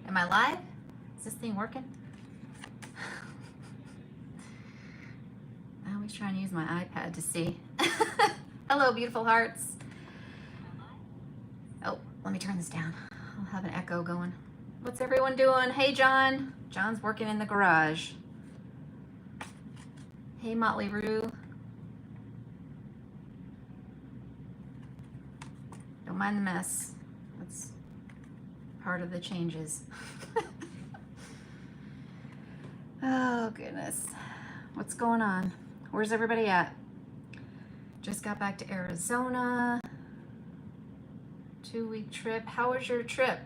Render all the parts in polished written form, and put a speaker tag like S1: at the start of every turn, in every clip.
S1: Am I live? Is this thing working? I always try and use my iPad to see. Hello, beautiful hearts. Oh, let me turn this down. I'll have an echo going. What's everyone doing? Hey, John. John's working in the garage. Hey, Motley Rue. Don't mind the mess. That's part of the changes. Oh, goodness. What's going on? Where's everybody at? Just got back to Arizona. 2-week trip. How was your trip?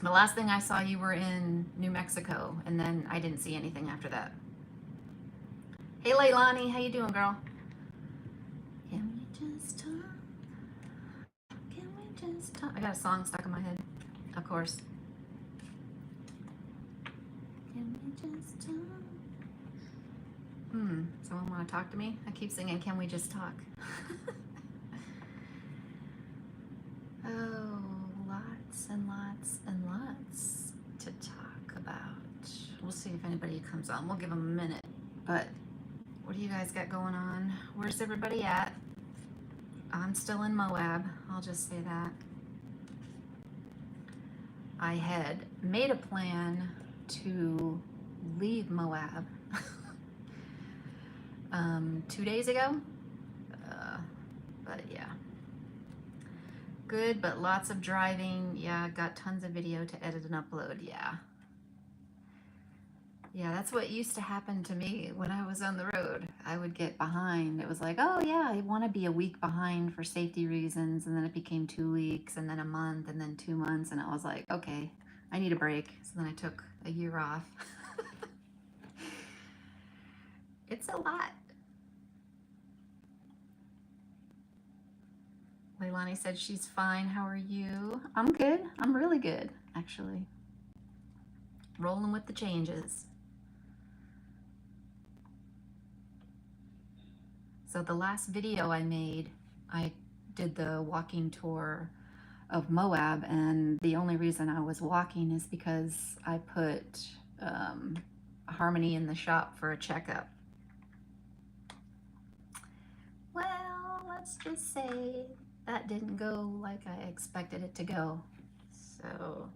S1: The last thing I saw, you were in New Mexico, and then I didn't see anything after that. Hey, Leilani, how you doing, girl? Can we just talk? Can we just talk? I got a song stuck in my head, of course. Can we just talk? Someone want to talk to me? I keep singing, can we just talk? Oh, lots and lots and lots to talk about. We'll see if anybody comes on. We'll give them a minute. But what do you guys got going on? Where's everybody at? I'm still in Moab. I'll just say that. I had made a plan to leave Moab 2 days ago. But yeah. Good, but lots of driving. Yeah, got tons of video to edit and upload. Yeah. Yeah, that's what used to happen to me when I was on the road. I would get behind. It was like, oh yeah, I want to be a week behind for safety reasons. And then it became 2 weeks and then a month and then 2 months. And I was like, okay, I need a break. So then I took a year off. It's a lot. Leilani said she's fine. How are you? I'm good. I'm really good, actually. Rolling with the changes. So the last video I made, I did the walking tour of Moab, and the only reason I was walking is because I put Harmony in the shop for a checkup. Well, let's just say that didn't go like I expected it to go. So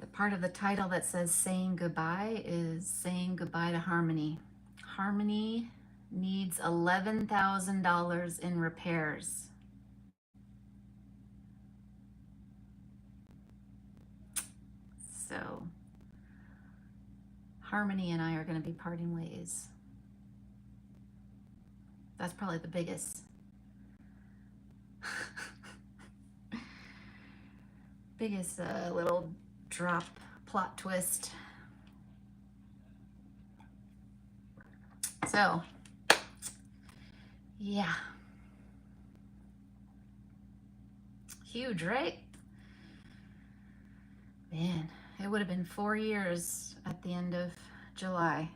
S1: the part of the title that says saying goodbye is saying goodbye to Harmony. Harmony needs $11,000 in repairs. So Harmony and I are going to be parting ways. That's probably the biggest little drop plot twist. So yeah, huge, right? Man, it would have been 4 years at the end of July,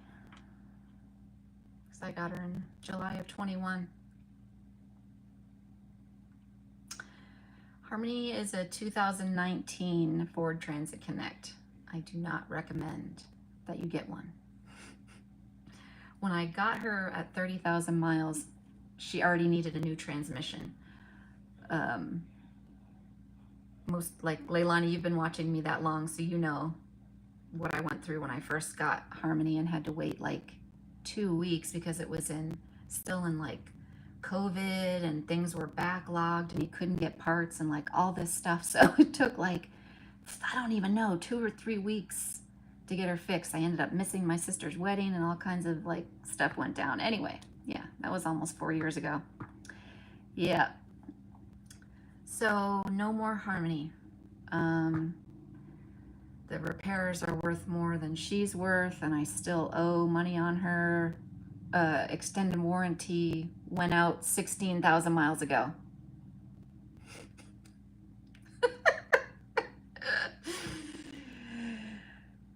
S1: because I got her in July of 21. Harmony is a 2019 Ford Transit Connect. I do not recommend that you get one. When I got her at 30,000 miles, she already needed a new transmission. Like Leilani, you've been watching me that long, so you know what I went through when I first got Harmony and had to wait like 2 weeks because it was still in like COVID and things were backlogged and you couldn't get parts and like all this stuff. So it took like, I don't even know, 2 or 3 weeks to get her fixed. I ended up missing my sister's wedding and all kinds of like stuff went down. Anyway, yeah, that was almost 4 years ago. Yeah. So no more Harmony. The repairs are worth more than she's worth, and I still owe money on her. Extended warranty went out 16,000 miles ago.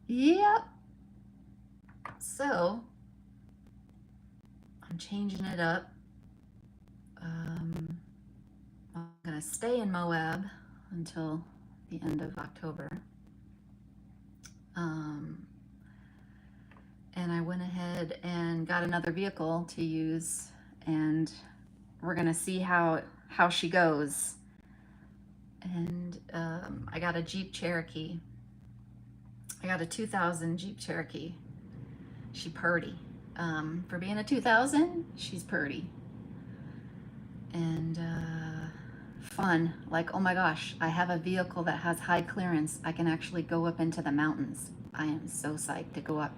S1: Yep. So I'm changing it up. um, I'm gonna stay in Moab until the end of October. Um, and I went ahead and got another vehicle to use, and we're gonna see how she goes. And I got a Jeep Cherokee. I got a 2000 Jeep Cherokee. She purty. For being a 2000, she's purty. And fun. Like, oh my gosh, I have a vehicle that has high clearance. I can actually go up into the mountains. I am so psyched to go up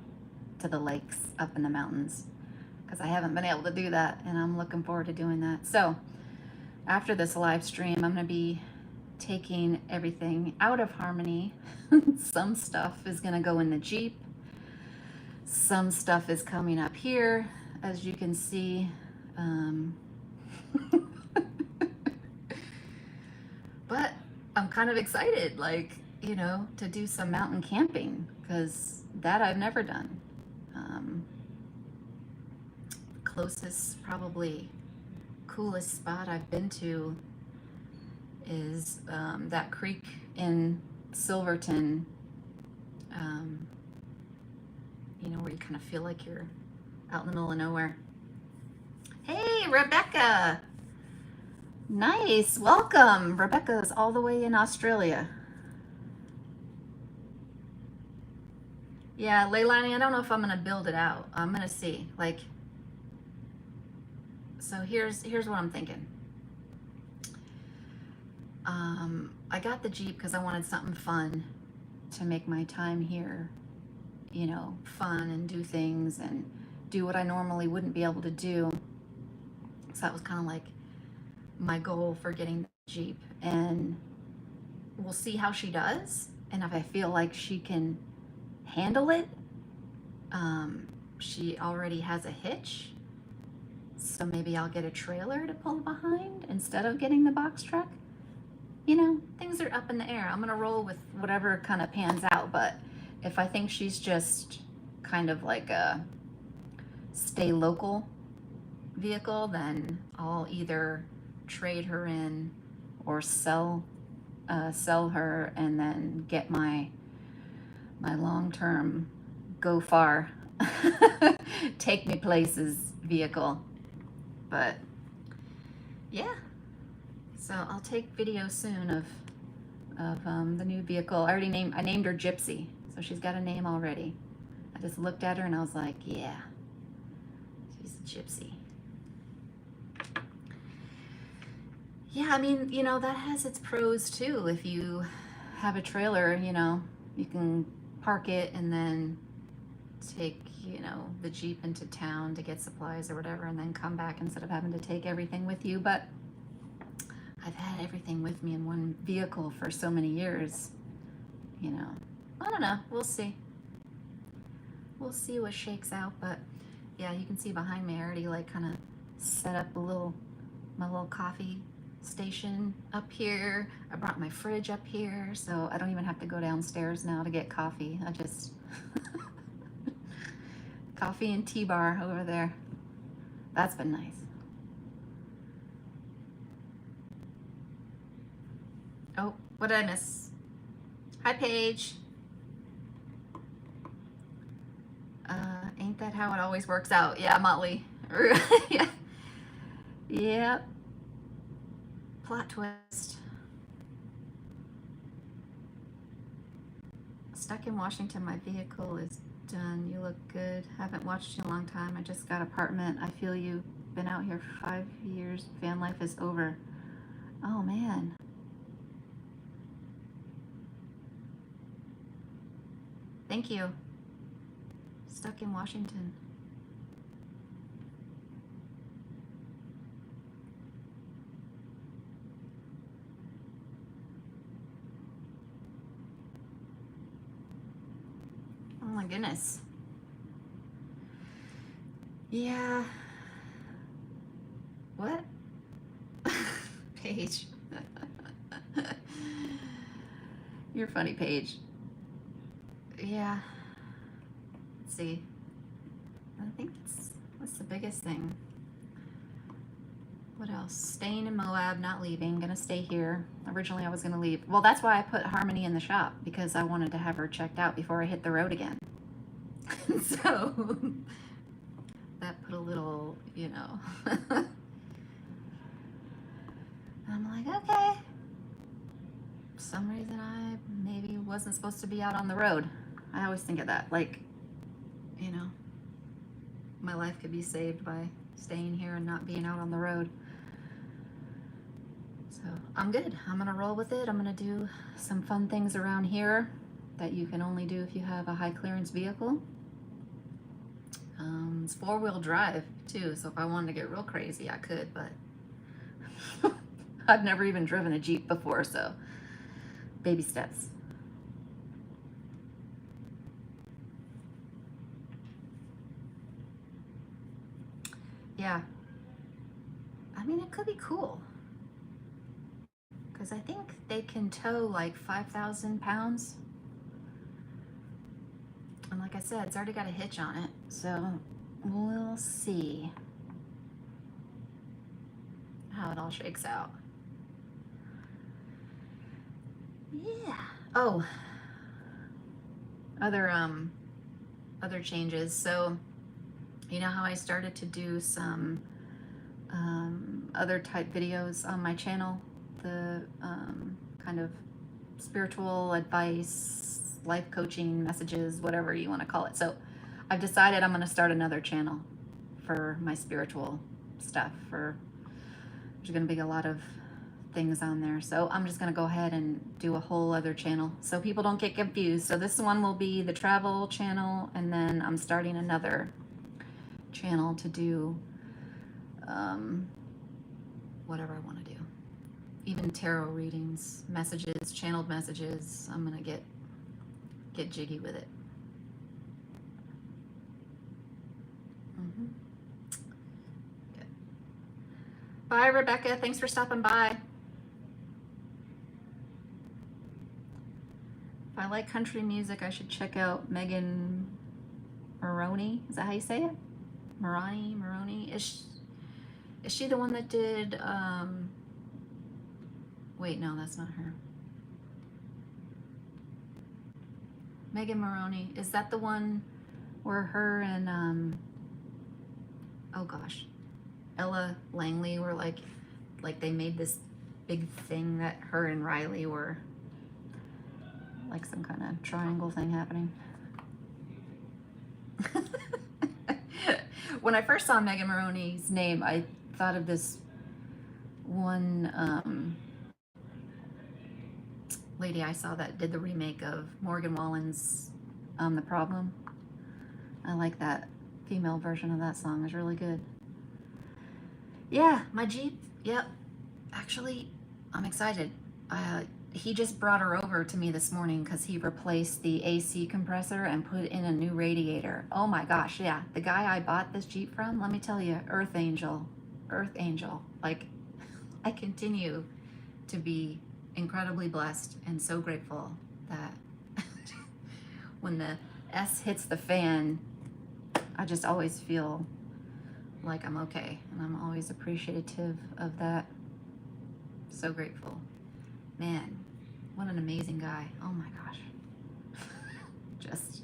S1: to the lakes up in the mountains because I haven't been able to do that, and I'm looking forward to doing that. So after this live stream, I'm going to be taking everything out of Harmony. Some stuff is going to go in the Jeep. Some stuff is coming up here, as you can see. But I'm kind of excited, like, you know, to do some mountain camping, because that I've never done. Closest, probably coolest spot I've been to is that creek in Silverton, you know, where you kind of feel like you're out in the middle of nowhere. Hey, Rebecca! Nice, welcome. Rebecca's all the way in Australia. Yeah, Leilani, I don't know if I'm gonna build it out. I'm gonna see. Like, so here's what I'm thinking. I got the Jeep because I wanted something fun to make my time here, you know, fun and do things and do what I normally wouldn't be able to do. So that was kind of like my goal for getting the Jeep, and we'll see how she does. And if I feel like she can handle it, she already has a hitch, so maybe I'll get a trailer to pull behind instead of getting the box truck. You know, things are up in the air. I'm gonna roll with whatever kind of pans out, but if I think she's just kind of like a stay local vehicle, then I'll either trade her in or sell her and then get my long-term go far take me places vehicle. But yeah, so I'll take video soon of the new vehicle. I named her Gypsy, so she's got a name already. I just looked at her and I was like, yeah, she's a gypsy. Yeah, I mean, you know, that has its pros too. If you have a trailer, you know, you can park it and then take, you know, the Jeep into town to get supplies or whatever, and then come back instead of having to take everything with you. But I've had everything with me in one vehicle for so many years, you know. I don't know. We'll see. We'll see what shakes out. But yeah, you can see behind me I already like kind of set up my little coffee station up here. I brought my fridge up here, so I don't even have to go downstairs now to get coffee. I just coffee and tea bar over there. That's been nice. Oh, what did I miss? Hi, Paige. Ain't that how it always works out? Yeah, Motley. Yeah. Yep. Plot twist. Stuck in Washington. My vehicle is done. You look good. Haven't watched you in a long time. I just got an apartment. I feel you. Been out here for 5 years. Van life is over. Oh, man. Thank you. Stuck in Washington. Oh my goodness. Yeah. What? Paige. You're funny, Paige. Yeah. Let's see. I think what's the biggest thing? What else? Staying in Moab, not leaving. Gonna stay here. Originally, I was gonna leave. Well, that's why I put Harmony in the shop, because I wanted to have her checked out before I hit the road again. So that put a little, you know. I'm like, okay. For some reason, I maybe wasn't supposed to be out on the road. I always think of that. Like, you know, my life could be saved by staying here and not being out on the road. So I'm good. I'm gonna roll with it. I'm gonna do some fun things around here that you can only do if you have a high clearance vehicle. It's 4-wheel drive too, so if I wanted to get real crazy, I could, but I've never even driven a Jeep before, so baby steps. Yeah, I mean, it could be cool, because I think they can tow like 5,000 pounds. And like I said, it's already got a hitch on it, so we'll see how it all shakes out. Yeah. Oh, other changes. So, you know how I started to do some other type videos on my channel, the kind of spiritual advice, life coaching messages, whatever you want to call it. So I've decided I'm going to start another channel for my spiritual stuff. There's going to be a lot of things on there. So I'm just going to go ahead and do a whole other channel so people don't get confused. So this one will be the travel channel, and then I'm starting another channel to do whatever I want to do. Even tarot readings, messages, channeled messages. I'm gonna get jiggy with it. Good. Bye, Rebecca. Thanks for stopping by. If I like country music, I should check out Megan Moroney. Is that how you say it? Moroney. Is she the one that did? Wait, no, that's not her. Megan Moroney, is that the one where her and oh gosh, Ella Langley were like they made this big thing that her and Riley were like some kind of triangle thing happening. When I first saw Megan Moroney's name, I thought of this one lady I saw that did the remake of Morgan Wallen's The Problem. I like that female version of that song. It's really good. Yeah, my Jeep. Yep. Actually, I'm excited. He just brought her over to me this morning because he replaced the AC compressor and put in a new radiator. Oh my gosh, yeah. The guy I bought this Jeep from, let me tell you, Earth Angel. Like, I continue to be incredibly blessed and so grateful that when the S hits the fan, I just always feel like I'm okay, and I'm always appreciative of that. So grateful. Man, what an amazing guy. Oh my gosh. Just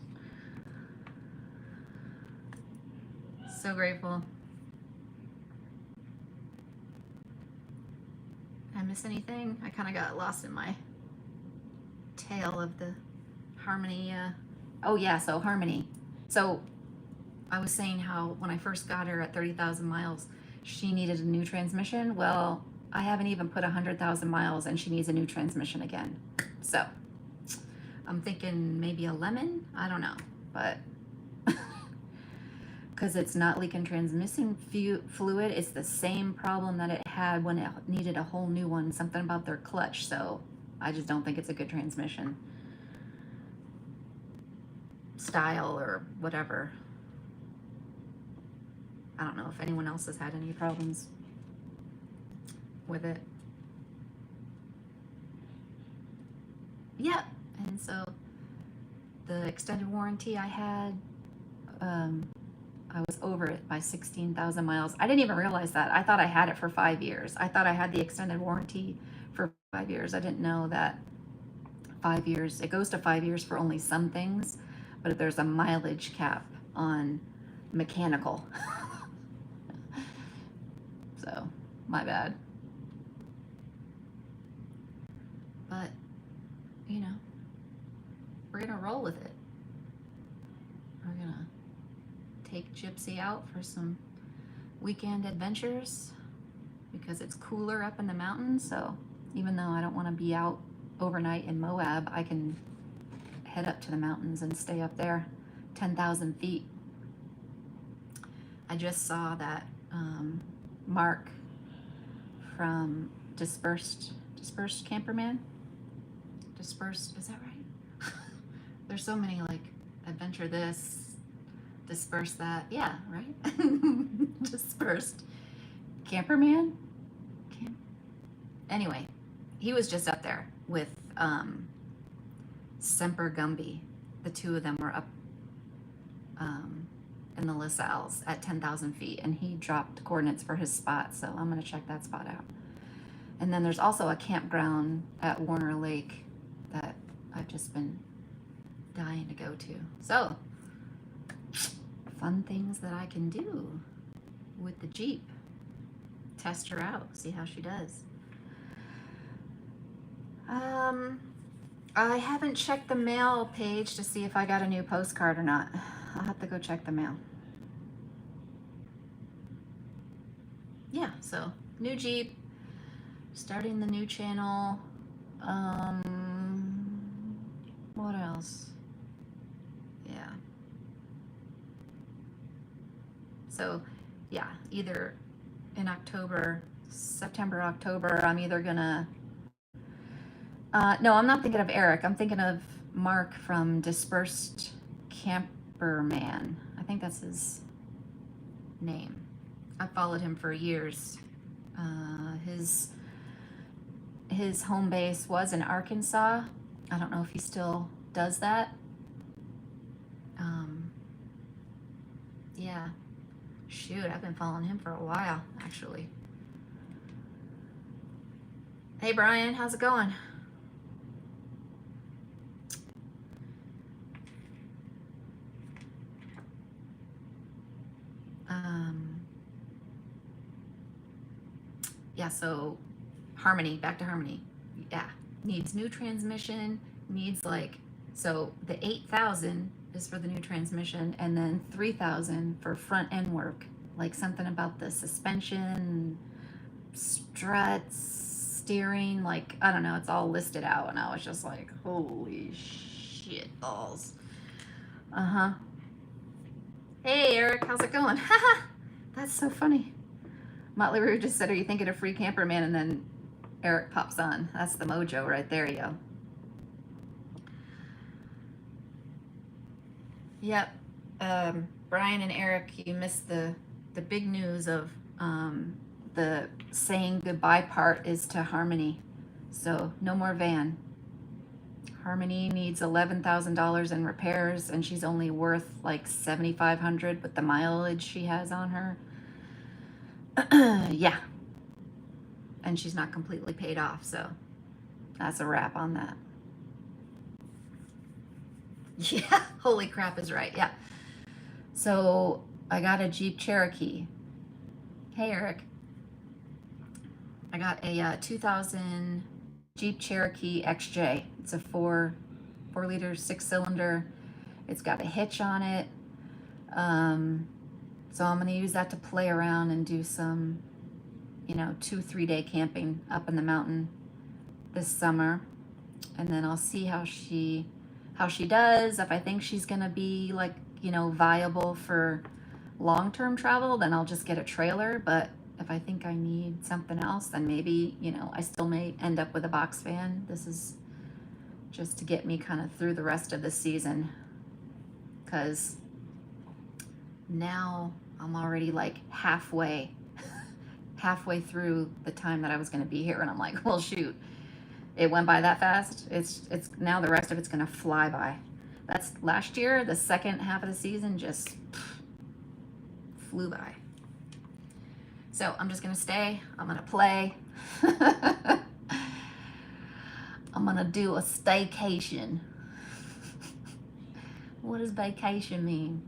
S1: so grateful. Did I miss anything? I kind of got lost in my tale of the Harmony. Oh yeah, so Harmony. So I was saying how when I first got her at 30,000 miles, she needed a new transmission. Well, I haven't even put 100,000 miles and she needs a new transmission again. So I'm thinking maybe a lemon. I don't know, but because it's not leaking transmission fluid, it's the same problem that it had when it needed a whole new one, something about their clutch. So I just don't think it's a good transmission style or whatever. I don't know if anyone else has had any problems with it. Yeah, and so the extended warranty I had, I was over it by 16,000 miles. I didn't even realize that. I thought I had it for 5 years. I thought I had the extended warranty for 5 years. I didn't know that 5 years, it goes to 5 years for only some things, but there's a mileage cap on mechanical. So, my bad. But, you know, we're gonna roll with it. We're gonna take Gypsy out for some weekend adventures because it's cooler up in the mountains. So even though I don't want to be out overnight in Moab, I can head up to the mountains and stay up there 10,000 feet. I just saw that Mark from Dispersed Camperman. Dispersed, is that right? There's so many, like, adventure this, disperse that. Yeah, right? Dispersed Camperman? Anyway, he was just up there with Semper Gumby. The two of them were up in the LaSalle's at 10,000 feet, and he dropped coordinates for his spot, so I'm going to check that spot out. And then there's also a campground at Warner Lake that I've just been dying to go to. So, fun things that I can do with the Jeep. Test her out, see how she does. I haven't checked the mail page to see if I got a new postcard or not. I'll have to go check the mail. Yeah, so new Jeep, starting the new channel. What else? Yeah. So, yeah, either in October, September, October, I'm either gonna, no, I'm not thinking of Eric. I'm thinking of Mark from Dispersed Camperman. I think that's his name. I followed him for years. His home base was in Arkansas. I don't know if he still does that. Yeah. Shoot, I've been following him for a while, actually. Hey, Brian, how's it going? Yeah, so Harmony, back to Harmony. Yeah, needs new transmission, needs like, so the 8,000 is for the new transmission, and then 3,000 for front end work, like something about the suspension, struts, steering, like, I don't know, it's all listed out, and I was just like, holy shit balls. Uh-huh. Hey, Eric, how's it going? Haha, that's so funny. Motley Rue just said, are you thinking of Free Camperman? And then Eric pops on. That's the mojo right there, yo. Yep. Brian and Eric, you missed the big news of the saying goodbye part is to Harmony. So no more van. Harmony needs $11,000 in repairs, and she's only worth like $7,500 with the mileage she has on her. Yeah. And she's not completely paid off, so that's a wrap on that. Yeah, holy crap is right, yeah. So I got a Jeep Cherokee. Hey, Eric. I got a 2000 Jeep Cherokee XJ. It's a 4-liter 6-cylinder. It's got a hitch on it. So I'm going to use that to play around and do some, 2-3 day camping up in the mountain this summer. And then I'll see how she does. If I think she's going to be like, viable for long-term travel, then I'll just get a trailer. But if I think I need something else, then maybe, I still may end up with a box van. This is just to get me kind of through the rest of the season, because now I'm already like halfway through the time that I was going to be here, and I'm like, well, shoot, it went by that fast. It's now the rest of it's going to fly by. That's last year, the second half of the season, just flew by. So I'm just gonna stay. I'm gonna play. I'm gonna do a staycation. What does vacation mean?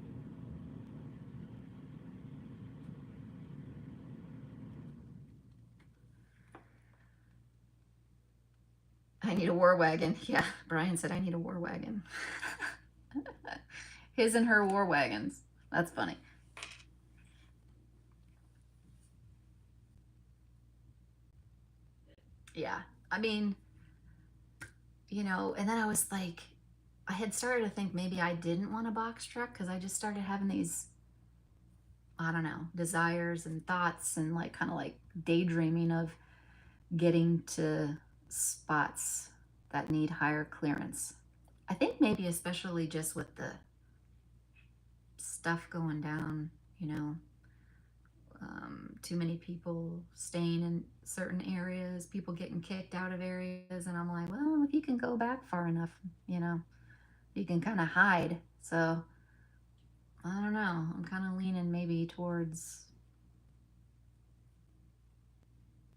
S1: I need a war wagon. Yeah, Brian said I need a war wagon. His and her war wagons. That's funny. Yeah, I mean, you know, and then I was like, I had started to think maybe I didn't want a box truck because I just started having these, I don't know, desires and thoughts and like kind of like daydreaming of getting to spots that need higher clearance. I think maybe especially just with the stuff going down, you know, too many people staying in certain areas, people getting kicked out of areas, and I'm like, well, if you can go back far enough, you know, you can kind of hide. So I don't know. I'm kind of leaning maybe towards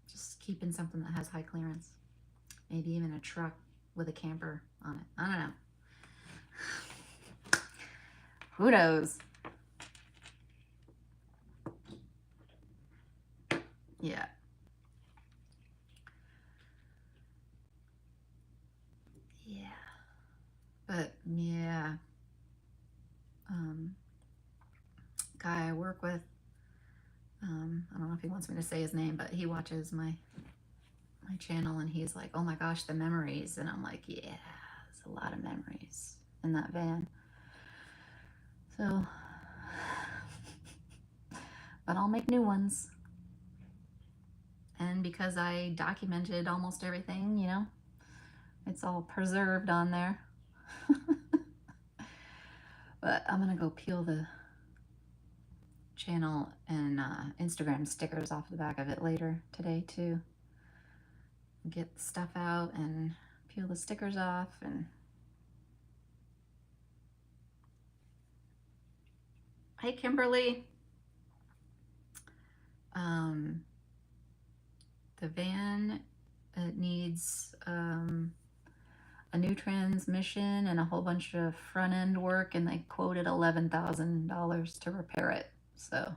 S1: just keeping something that has high clearance. Maybe even a truck with a camper on it. I don't know. Who knows? Yeah. Yeah. But yeah. Guy I work with, I don't know if he wants me to say his name, but he watches my channel and he's like, oh my gosh, the memories. And I'm like, yeah, there's a lot of memories in that van. So, but I'll make new ones. And because I documented almost everything, you know, it's all preserved on there. But I'm gonna go peel the channel and Instagram stickers off the back of it later today too. Get the stuff out and peel the stickers off. And hey, Kimberly. The van, it needs a new transmission and a whole bunch of front end work, and they quoted $11,000 to repair it. So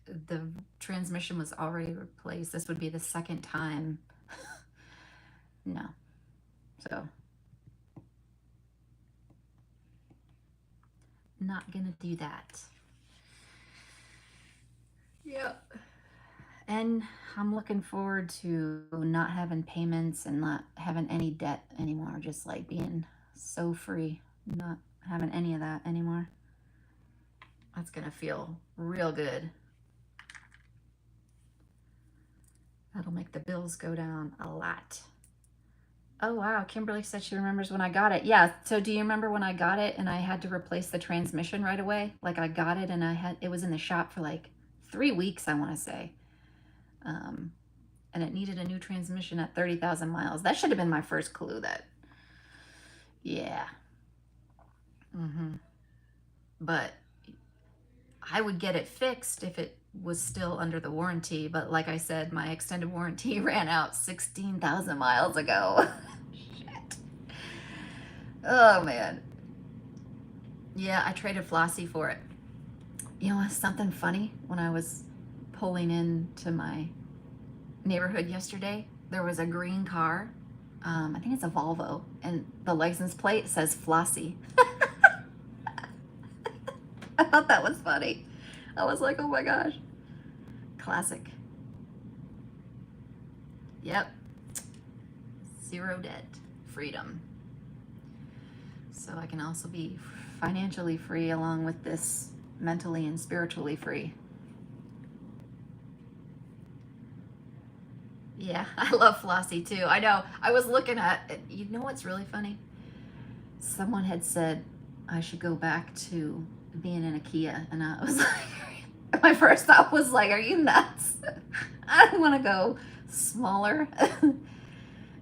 S1: the transmission was already replaced. This would be the second time. No. So not gonna do that. Yep. And I'm looking forward to not having payments and not having any debt anymore. Just like being so free, not having any of that anymore. That's gonna feel real good. That'll make the bills go down a lot. Oh wow, Kimberly said she remembers when I got it. Yeah, so do you remember when I got it and I had to replace the transmission right away? Like I got it and it was in the shop for like 3 weeks, I want to say. And it needed a new transmission at 30,000 miles. That should have been my first clue that, yeah. But I would get it fixed if it was still under the warranty. But like I said, my extended warranty ran out 16,000 miles ago. Shit. Oh, man. Yeah, I traded Flossie for it. You know, something funny? When I was pulling into my neighborhood yesterday, there was a green car. I think it's a Volvo, and the license plate says Flossie. I thought that was funny. I was like, oh my gosh. Classic. Yep. Zero debt. Freedom. So I can also be financially free along with this mentally and spiritually free. Yeah, I love Flossie too. I know. I was looking at, you know what's really funny? Someone had said I should go back to being in a Kia, and I was like, my first thought was like, are you nuts? I want to go smaller.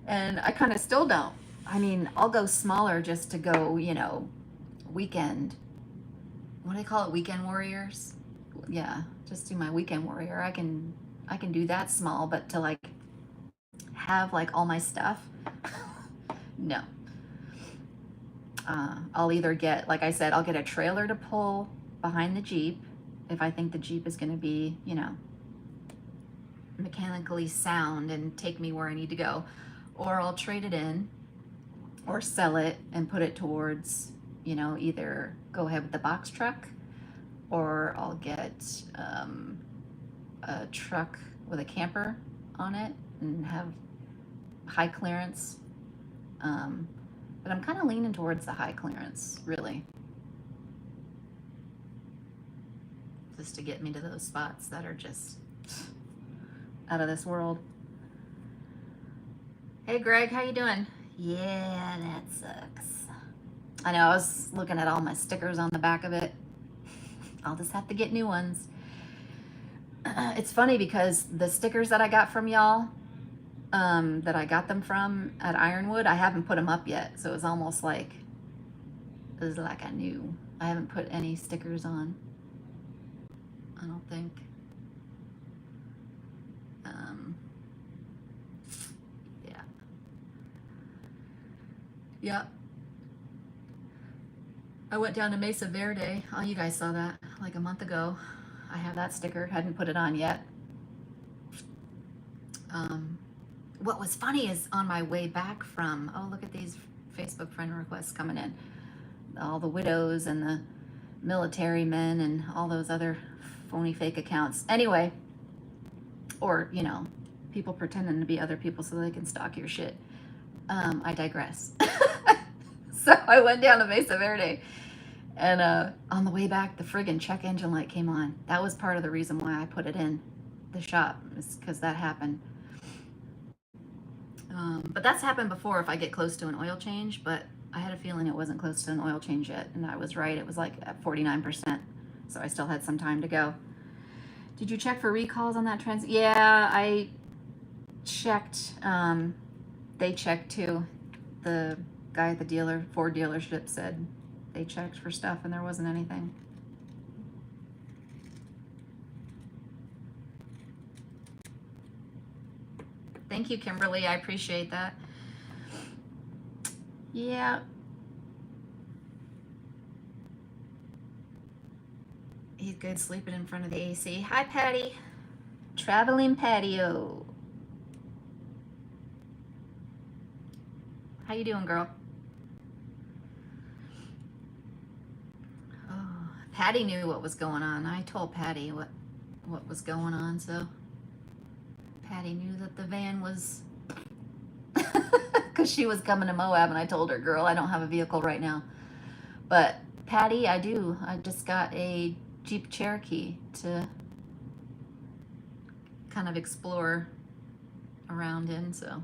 S1: And I kind of still don't. I mean, I'll go smaller just to go, you know, weekend what do they call it? Weekend warriors. Yeah, just do my weekend warrior. I can do that small, but to like have like all my stuff, no. I'll either get, like I said, I'll get a trailer to pull behind the Jeep if I think the Jeep is going to be, you know, mechanically sound and take me where I need to go. Or I'll trade it in or sell it and put it towards, you know, either go ahead with the box truck, or I'll get a truck with a camper on it and have high clearance. But I'm kind of leaning towards the high clearance, really, just to get me to those spots that are just out of this world. Hey Greg, how you doing? Yeah, that sucks. I know, I was looking at all my stickers on the back of it. I'll just have to get new ones. It's funny because the stickers that I got from y'all, that I got them from at Ironwood, I haven't put them up yet. So it's almost like, it was like I knew. I haven't put any stickers on, I don't think. Yeah. Yep. I went down to Mesa Verde. Oh, you guys saw that like a month ago. I have that sticker, hadn't put it on yet. What was funny is on my way back from, oh, look at these Facebook friend requests coming in. All the widows and the military men and all those other phony fake accounts. Anyway, or, you know, people pretending to be other people so they can stalk your shit. I digress. So I went down to Mesa Verde, and on the way back, the friggin' check engine light came on. That was part of the reason why I put it in the shop, is because that happened. But that's happened before if I get close to an oil change, but I had a feeling it wasn't close to an oil change yet, and I was right. It was like at 49%, so I still had some time to go. Did you check for recalls on that trans? Yeah, I checked. They checked too. The guy at the dealer, Ford dealership, said they checked for stuff and there wasn't anything. Thank you, Kimberly. I appreciate that. Yeah. He's good sleeping in front of the AC. Hi, Patty. Traveling patio. How you doing, girl? Oh, Patty knew what was going on. I told Patty what was going on, so Patty knew that the van was, because she was coming to Moab, and I told her, girl, I don't have a vehicle right now. But Patty, I do. I just got a Jeep Cherokee to kind of explore around in, so.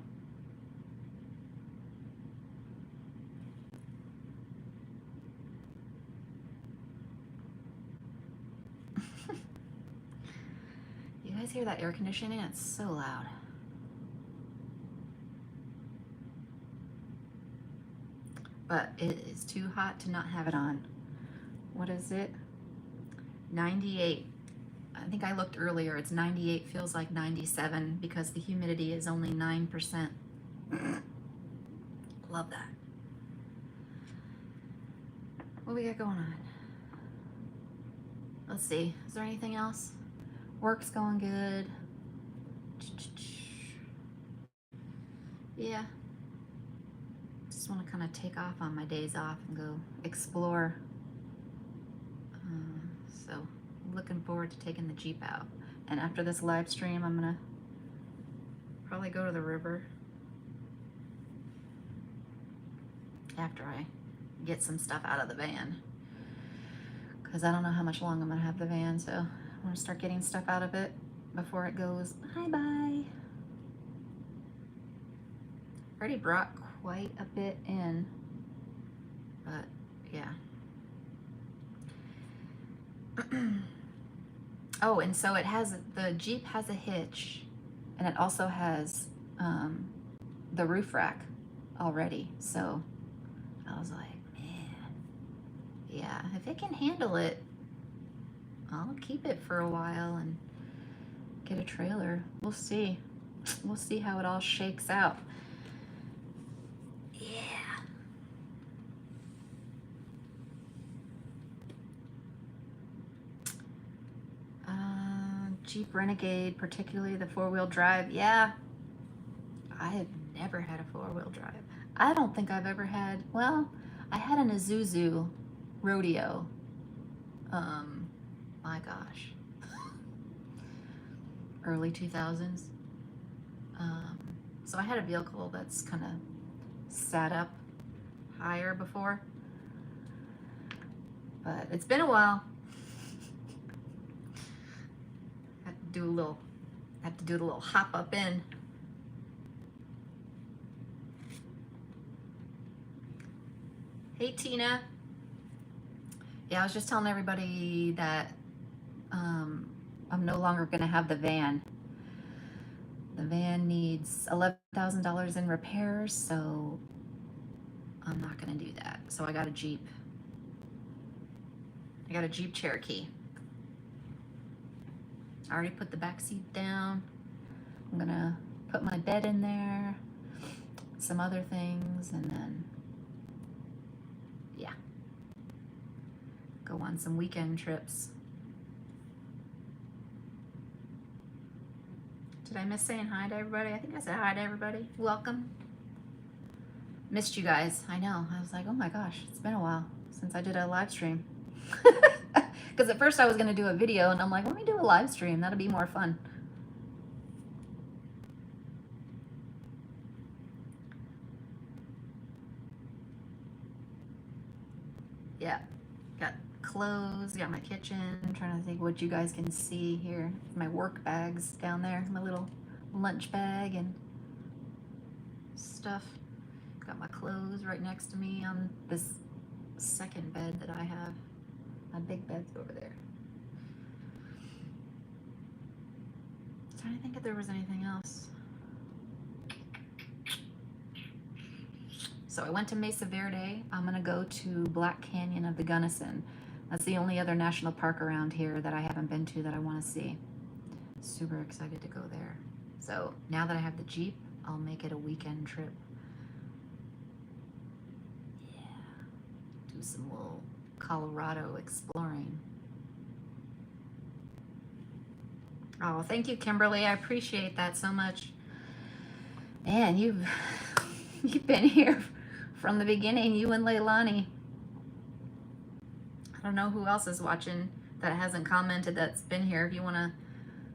S1: You guys hear that air conditioning? It's so loud. But it is too hot to not have it on. What is it? 98. I think I looked earlier. It's 98, feels like 97 because the humidity is only 9%. Love that. What we got going on? Let's see. Is there anything else? Work's going good. Yeah. Just want to kind of take off on my days off and go explore. So looking forward to taking the Jeep out. And after this live stream, I'm gonna probably go to the river after I get some stuff out of the van, because I don't know how much longer I'm gonna have the van, so I want to start getting stuff out of it before it goes bye-bye. Already brought quite a bit in, but yeah. Oh, and so it has, the Jeep has a hitch, and it also has the roof rack already. So I was like, man, yeah, if it can handle it, I'll keep it for a while and get a trailer. We'll see. We'll see how it all shakes out. Yeah. Jeep Renegade, particularly the four-wheel drive. Yeah, I have never had a four-wheel drive. I don't think I've ever had, well, I had an Isuzu Rodeo. My gosh. Early 2000s. So I had a vehicle that's kind of sat up higher before. But it's been a while. Have to do the little hop up in. Hey Tina. Yeah, I was just telling everybody that I'm no longer gonna have the van. The van needs $11,000 in repairs, so I'm not gonna do that. So I got a Jeep. I got a Jeep Cherokee. I already put the back seat down. I'm gonna put my bed in there, some other things, and then, yeah, go on some weekend trips. Did I miss saying hi to everybody? I think I said hi to everybody. Welcome. Missed you guys. I know. I was like, oh my gosh, it's been a while since I did a live stream. Because at first I was going to do a video, and I'm like, let me do a live stream. That'll be more fun. Yeah. Got clothes, got my kitchen. I'm trying to think what you guys can see here. My work bags down there, my little lunch bag and stuff. Got my clothes right next to me on this second bed that I have. My big bed's over there. Trying to think if there was anything else. So I went to Mesa Verde. I'm gonna go to Black Canyon of the Gunnison. That's the only other national park around here that I haven't been to that I want to see. Super excited to go there. So now that I have the Jeep, I'll make it a weekend trip. Yeah, do some little Colorado exploring. Oh, thank you, Kimberly. I appreciate that so much. Man, you've been here from the beginning, you and Leilani. I don't know who else is watching that hasn't commented that's been here. If you want to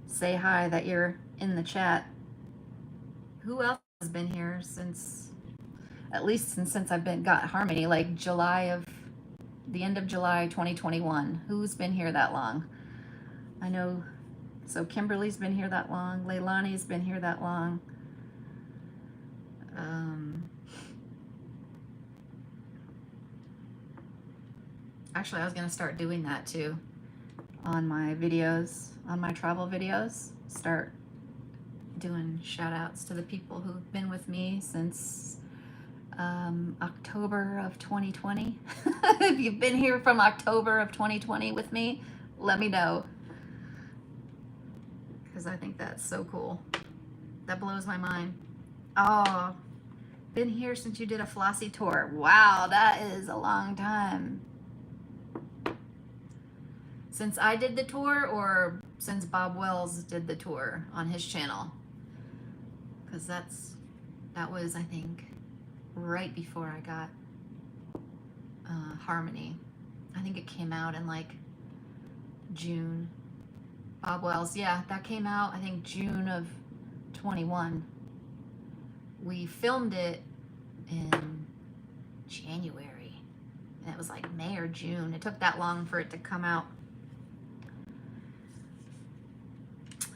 S1: say hi, that you're in the chat. Who else has been here since, at least since I've got Harmony, like the end of July 2021. Who's been here that long? I know, so Kimberly's been here that long. Leilani's been here that long. Actually, I was going to start doing that too on my videos, on my travel videos. Start doing shout outs to the people who've been with me since October of 2020. If you've been here from October of 2020 with me, let me know. Because I think that's so cool. That blows my mind. Oh, been here since you did a Flossie tour. Wow, that is a long time. Since I did the tour, or since Bob Wells did the tour on his channel? Because that was, I think, right before I got Harmony. I think it came out in like June. Bob Wells, yeah, that came out, I think, June of 21. We filmed it in January, and it was like May or June. It took that long for it to come out.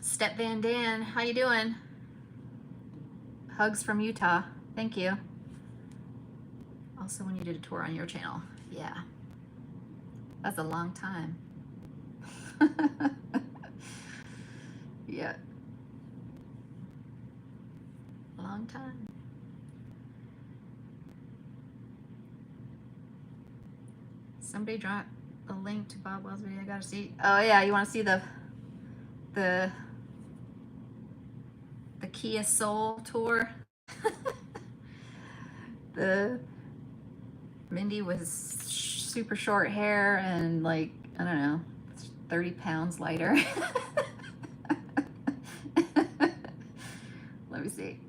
S1: Step Van Dan, how you doing? Hugs from Utah. Thank you. Also when you did a tour on your channel. Yeah. That's a long time. Yeah. Long time. Somebody a link to Bob Wells video. I gotta see. Oh yeah, you want to see the Kia Soul tour? The Mindy was super short hair and like, I don't know, 30 pounds lighter. Let me see.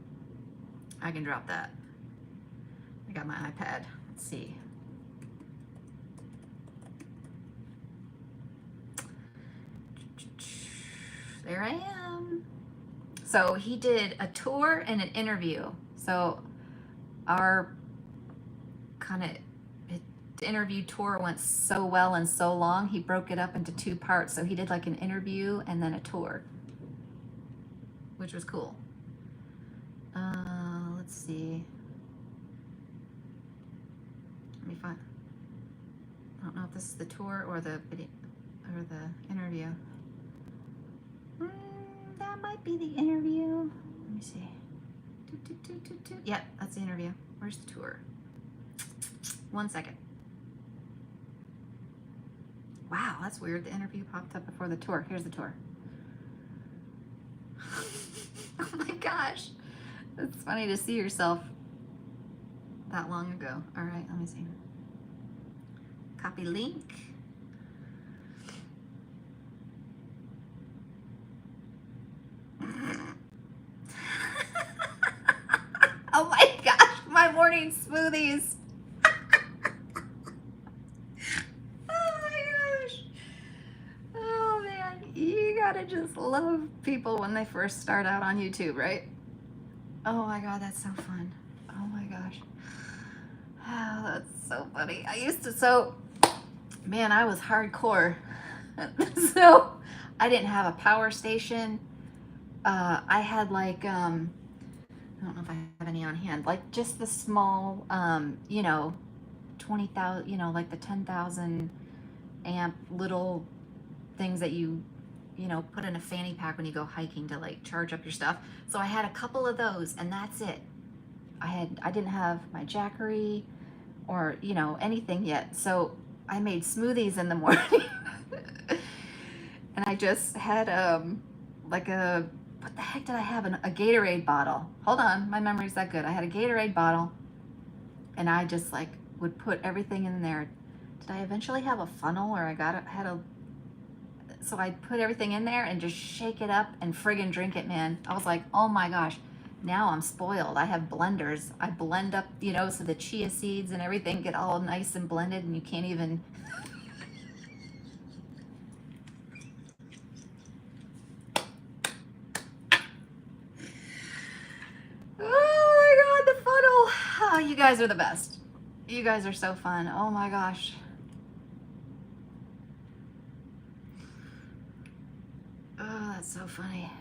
S1: I can drop that. I got my iPad. Let's see. There I am. So he did a tour and an interview. So our kind of interview tour went so well and so long, he broke it up into 2 parts. So he did like an interview and then a tour, which was cool. Let's see. Let me find. I don't know if this is the tour or the video or the interview. That might be the interview. Let me see. Yep, that's the interview. Where's the tour? 1 second. Wow, that's weird. The interview popped up before the tour. Here's the tour. Oh my gosh. It's funny to see yourself that long ago. All right, let me see. Copy link. Oh my gosh, my morning smoothies. Gotta just love people when they first start out on YouTube, right? Oh my god, that's so fun. Oh my gosh. Oh, that's so funny. Man, I was hardcore. So I didn't have a power station. I had like, I don't know if I have any on hand, like just the small, 20,000, like the 10,000 amp little things that you put in a fanny pack when you go hiking to like charge up your stuff. So I had a couple of those and that's it. I didn't have my Jackery or, anything yet. So I made smoothies in the morning and I just had, what the heck did I have? A Gatorade bottle. Hold on. My memory's that good. I had a Gatorade bottle and I just like would put everything in there. Did I eventually have a funnel or so I'd put everything in there and just shake it up and friggin' drink it, man. I was like, oh my gosh, now I'm spoiled. I have blenders. I blend up, so the chia seeds and everything get all nice and blended and you can't even... Oh my god, the funnel. Oh, you guys are the best. You guys are so fun. Oh my gosh. Oh, that's so funny.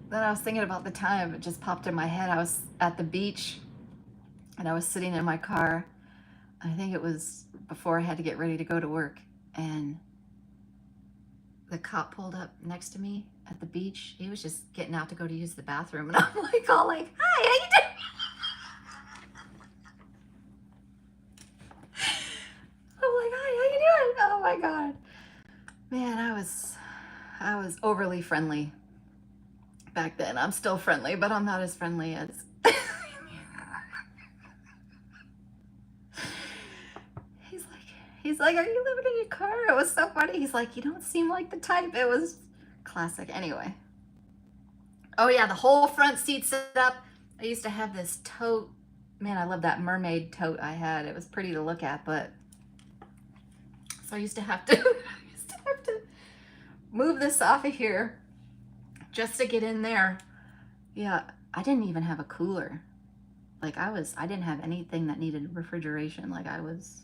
S1: Then I was thinking about the time, it just popped in my head. I was at the beach and I was sitting in my car. I think it was before I had to get ready to go to work, and the cop pulled up next to me at the beach. He was just getting out to go to use the bathroom, and I'm like, all like, hi, how you doing? I'm like, hi, how you doing? Oh my god. Man, I was overly friendly back then. I'm still friendly, but I'm not as friendly as... He's like, are you living in your car? It was so funny. He's like, you don't seem like the type. It was classic. Anyway. Oh yeah, the whole front seat set up. I used to have this tote. Man, I love that mermaid tote I had. It was pretty to look at, but... So I used to have to... move this off of here just to get in there. Yeah, I didn't even have a cooler. Like I didn't have anything that needed refrigeration. Like I was...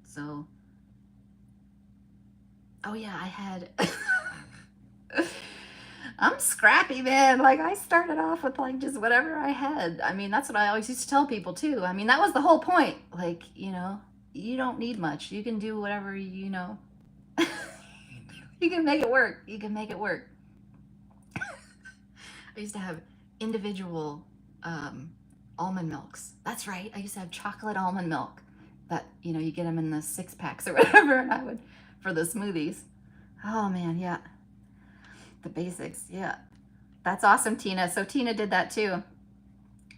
S1: So, oh yeah, I had, I'm scrappy, man. Like I started off with like just whatever I had. I mean, that's what I always used to tell people too. I mean, that was the whole point. Like, you don't need much. You can do whatever, you can make it work. You can make it work. I used to have individual Almond milks. That's right. I used to have chocolate almond milk. That, you know, you get them in the 6 packs or whatever, and I would, for the smoothies. Oh man, yeah. The basics, yeah. That's awesome, Tina. So Tina did that too.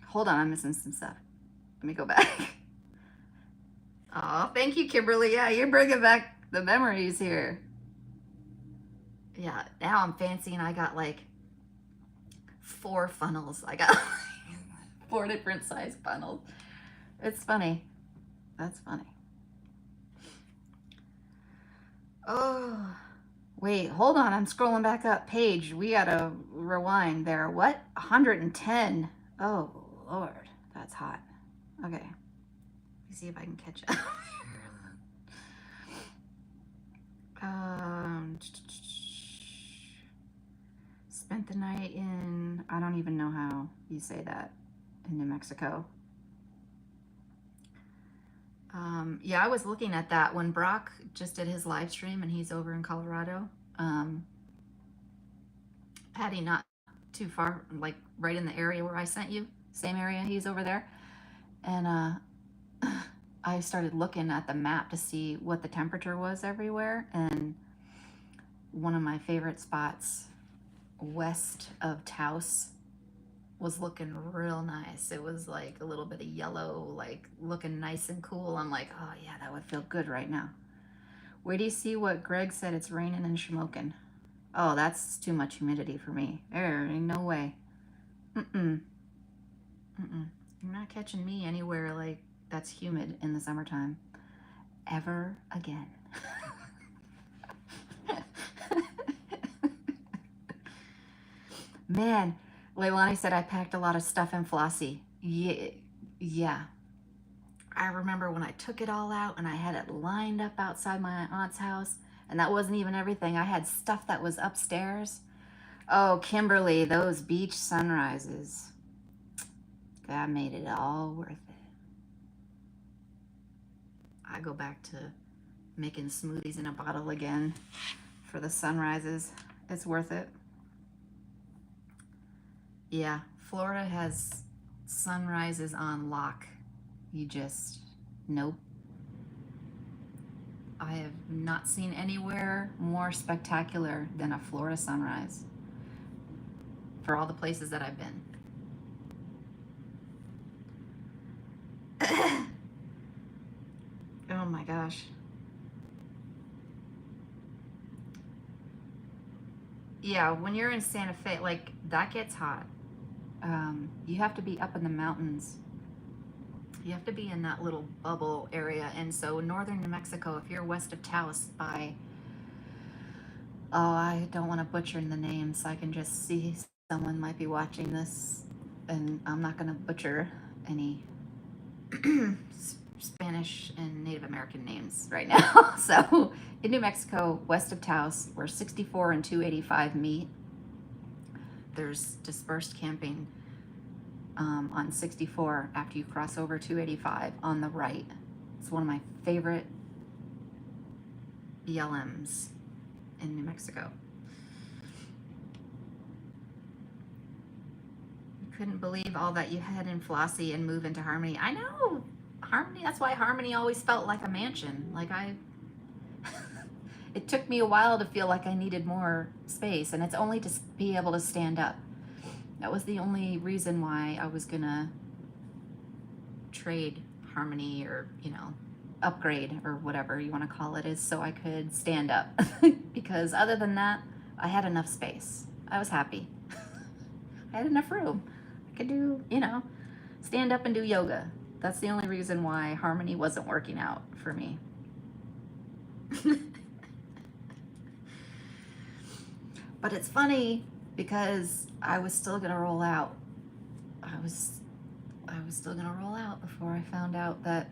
S1: Hold on, I'm missing some stuff. Let me go back. Oh, thank you, Kimberly. Yeah, you're bringing back the memories here. Yeah, now I'm fancy and I got like 4 funnels. I got 4 different size funnels. It's funny. That's funny. Oh, wait, hold on. I'm scrolling back up. Page, we gotta rewind there. What? 110. Oh, Lord. That's hot. Okay. Let me see if I can catch up. um, spent the night in, I don't even know how you say that, in New Mexico. Yeah, I was looking at that when Brock just did his live stream and he's over in Colorado. Patty, not too far, like right in the area where I sent you, same area, he's over there. And I started looking at the map to see what the temperature was everywhere. And one of my favorite spots west of Taos was looking real nice. It was like a little bit of yellow, like looking nice and cool. I'm like, oh yeah, that would feel good right now. Where do you see what Greg said? It's raining in Shamokin. Oh, that's too much humidity for me. There ain't no way. Mm-mm. Mm-mm. You're not catching me anywhere like that's humid in the summertime. Ever again. Man, Leilani said I packed a lot of stuff in Flossie. Yeah, yeah. I remember when I took it all out and I had it lined up outside my aunt's house, and that wasn't even everything. I had stuff that was upstairs. Oh, Kimberly, those beach sunrises. That made it all worth it. I go back to making smoothies in a bottle again for the sunrises. It's worth it. Yeah, Florida has sunrises on lock. You just, nope. I have not seen anywhere more spectacular than a Florida sunrise for all the places that I've been. Oh my gosh. Yeah, when you're in Santa Fe, like that gets hot. You have to be up in the mountains. You have to be in that little bubble area. And so northern New Mexico, if you're west of Taos by, oh, I don't want to butcher the names. I can just see someone might be watching this, and I'm not going to butcher any Spanish and Native American names right now. So in New Mexico, west of Taos, where 64 and 285 meet, there's dispersed camping on 64 after you cross over 285 on the right. It's one of my favorite BLMs in New Mexico. You couldn't believe all that you had in Flossie and move into Harmony. I know, Harmony, that's why Harmony always felt like a mansion. Like it took me a while to feel like I needed more space, and it's only to be able to stand up. That was the only reason why I was gonna trade Harmony, or, you know, upgrade or whatever you want to call it, is so I could stand up. Because other than that, I had enough space. I was happy. I had enough room. I could do, you know, stand up and do yoga. That's the only reason why Harmony wasn't working out for me. But it's funny because I was still gonna roll out. I was still gonna roll out before I found out that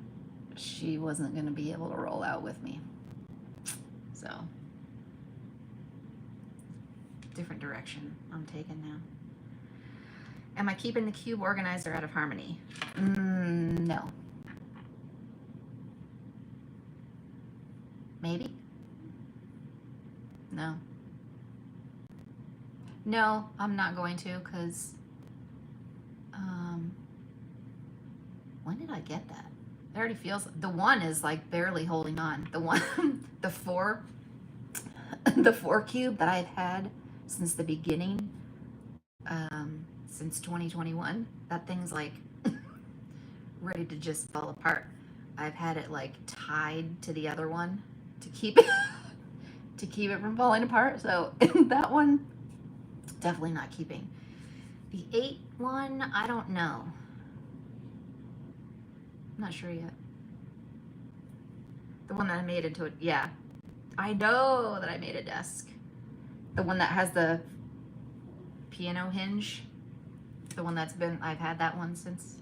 S1: she wasn't gonna be able to roll out with me. So, different direction I'm taking now. Am I keeping the cube organized or out of Harmony? No. Maybe? No. No, I'm not going to, because did I get that? It already feels, the one is like barely holding on. The one, the four, the 4 cube that I've had since the beginning, since 2021, that thing's like ready to just fall apart. I've had it like tied to the other one to keep it to keep it from falling apart. So that one definitely not keeping. The 8 one, I don't know. I'm not sure yet. The one that I made into it, yeah. I know that I made a desk. The one that has the piano hinge. The one that's been, I've had that one since,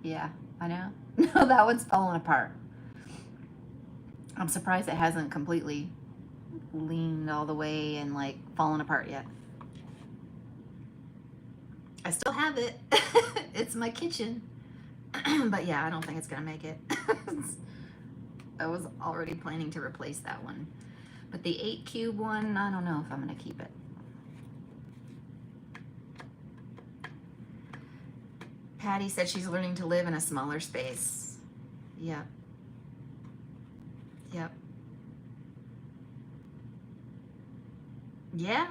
S1: yeah, I know. No, that one's falling apart. I'm surprised it hasn't completely leaned all the way and like fallen apart yet. I still have it. It's my kitchen. But yeah, I don't think it's gonna make it. I was already planning to replace that one. But the 8 cube one, I don't know if I'm gonna keep it. Patty said she's learning to live in a smaller space. Yep. Yep. Yeah.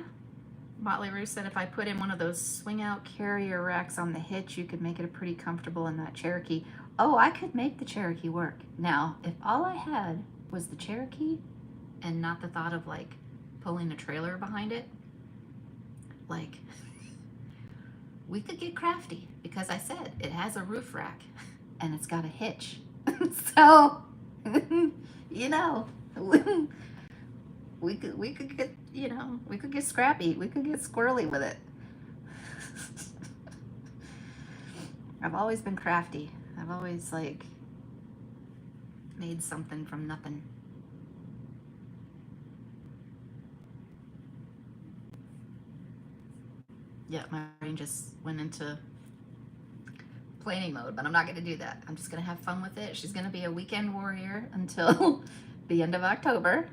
S1: Motley Roo said if I put in one of those swing out carrier racks on the hitch, you could make it pretty comfortable in that Cherokee. Oh, I could make the Cherokee work. Now, if all I had was the Cherokee and not the thought of like pulling a trailer behind it, like we could get crafty because I said it has a roof rack and it's got a hitch. So, you know, we could get, you know, we could get scrappy. We could get squirrely with it. I've always been crafty. I've always like made something from nothing. Yeah, my brain just went into planning mode, but I'm not going to do that. I'm just going to have fun with it. She's going to be a weekend warrior until the end of October.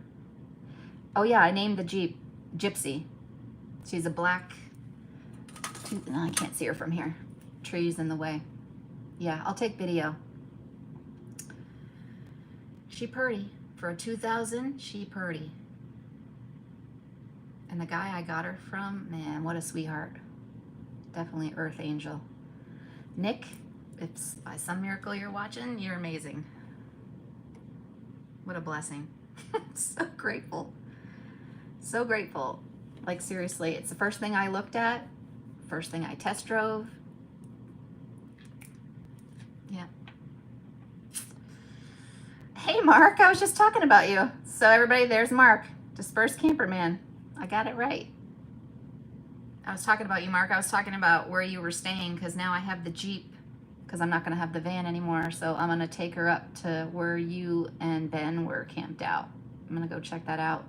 S1: Oh yeah, I named the Jeep Gypsy. She's a black, no, I can't see her from here. Trees in the way. Yeah, I'll take video. She purty. For a 2000, she purty. And the guy I got her from, man, what a sweetheart. Definitely Earth Angel. Nick, if by some miracle you're watching, you're amazing. What a blessing. So grateful. So grateful. Like seriously, it's the first thing I looked at, first thing I test drove. Yeah. Hey Mark, I was just talking about you. So everybody, there's Mark, Dispersed Camperman. I got it right. I was talking about you, Mark. I was talking about where you were staying because now I have the Jeep because I'm not going to have the van anymore. So I'm going to take her up to where you and Ben were camped out. I'm going to go check that out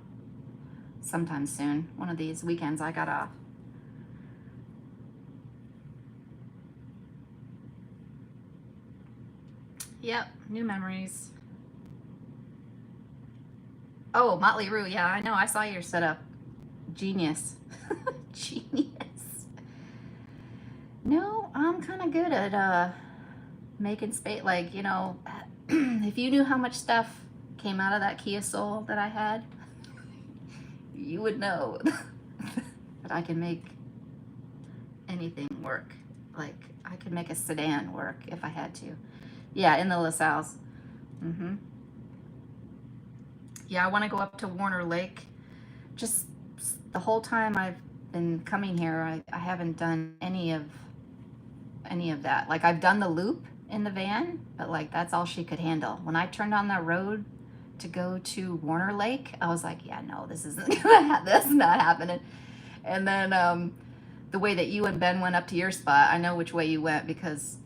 S1: sometime soon. One of these weekends I got off. Yep, new memories. Oh, Motley Roo. Yeah, I know. I saw your setup. Genius. Genius. No, I'm kind of good at making space. Like, you know, if you knew how much stuff came out of that Kia Soul that I had, you would know that I can make anything work. Like, I could make a sedan work if I had to. Yeah, in the LaSalle's. Mm-hmm. Yeah, I want to go up to Warner Lake. Just the whole time I've been coming here, I haven't done any of that. Like, I've done the loop in the van, but like that's all she could handle. When I turned on that road to go to Warner Lake, I was like, yeah, no, this isn't gonna this is not happening. And then the way that you and Ben went up to your spot, I know which way you went because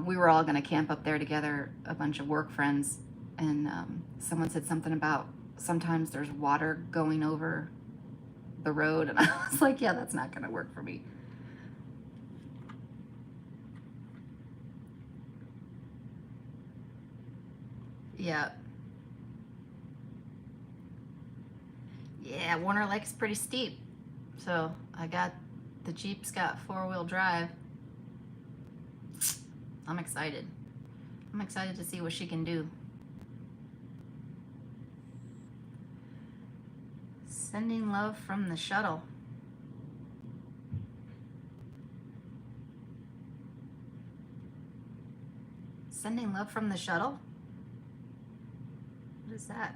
S1: we were all gonna camp up there together, a bunch of work friends, and someone said something about sometimes there's water going over the road, and I was like, yeah, that's not gonna work for me. Yeah. Yeah, Warner Lake's pretty steep. So I got, the Jeep's got 4-wheel drive. I'm excited. I'm excited to see what she can do. Sending love from the shuttle. Sending love from the shuttle? What is that?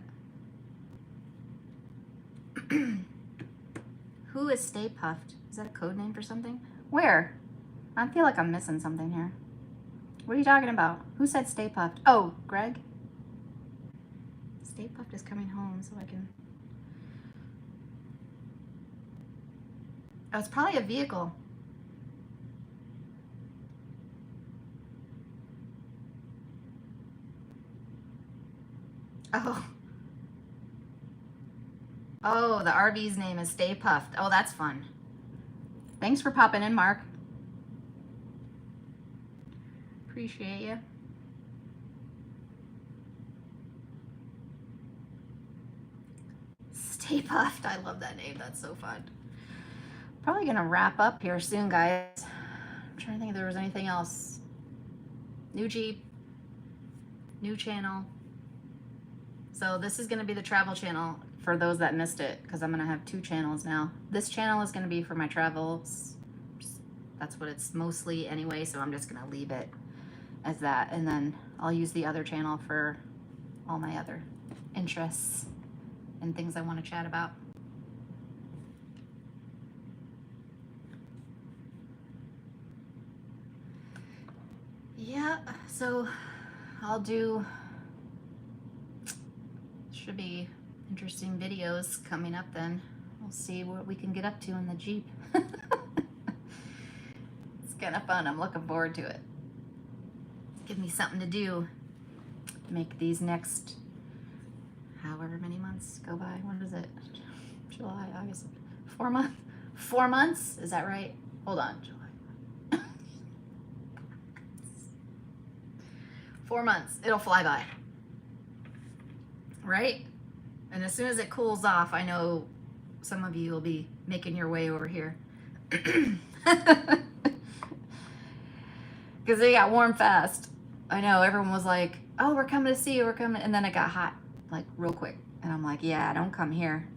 S1: Who is Stay Puffed? Is that a code name for something? Where? I feel like I'm missing something here. What are you talking about? Who said Stay Puffed? Oh, Greg? Stay Puffed is coming home so I can... Oh, it's probably a vehicle. Oh. Oh, the RV's name is Stay Puffed. Oh, that's fun. Thanks for popping in, Mark. Appreciate you. Stay Puffed. I love that name. That's so fun. Probably gonna wrap up here soon, guys. I'm trying to think if there was anything else. New Jeep. New channel. So this is gonna be the travel channel for those that missed it, because I'm gonna have 2 channels now. This channel is gonna be for my travels. That's what it's mostly anyway, so I'm just gonna leave it as that, and then I'll use the other channel for all my other interests and things I want to chat about. Yeah, so I'll do, should be interesting videos coming up then. We'll see what we can get up to in the Jeep. It's kind of fun. I'm looking forward to it. Give me something to do. Make these next however many months go by. What is it? July, August, 4 months? 4 months? Is that right? Hold on, July. 4 months. It'll fly by. Right? And as soon as it cools off, I know some of you will be making your way over here. Because they got warm fast. I know, everyone was like, oh, we're coming to see you, we're coming. And then it got hot, like real quick. And I'm like, yeah, don't come here.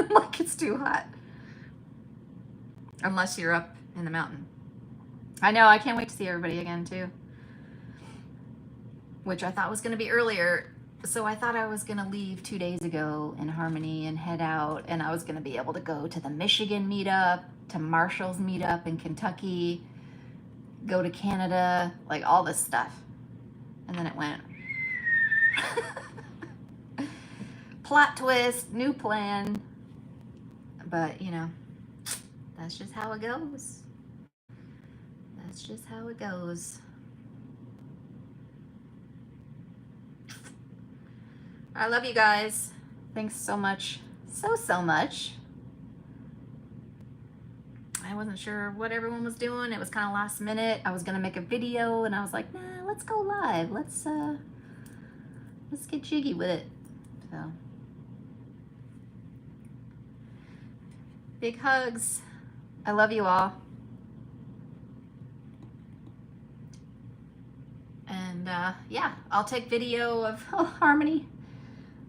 S1: Like, it's too hot. Unless you're up in the mountain. I know, I can't wait to see everybody again too. Which I thought was gonna be earlier. So I thought I was gonna leave 2 days ago in Harmony and head out, and I was gonna be able to go to the Michigan meetup, to Marshall's meetup in Kentucky, go to Canada, like all this stuff. And then it went. Plot twist, new plan. But, you know, that's just how it goes. That's just how it goes. I love you guys. Thanks so much. So much. I wasn't sure what everyone was doing. It was kind of last minute. I was gonna make a video and I was like, nah, let's go live. Let's get jiggy with it. So big hugs. I love you all. And yeah, I'll take video of Harmony.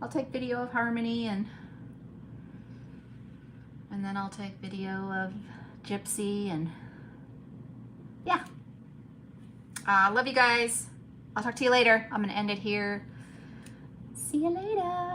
S1: I'll take video of Harmony, and then I'll take video of Gypsy, and yeah. Love you guys. I'll talk to you later. I'm gonna end it here. See you later.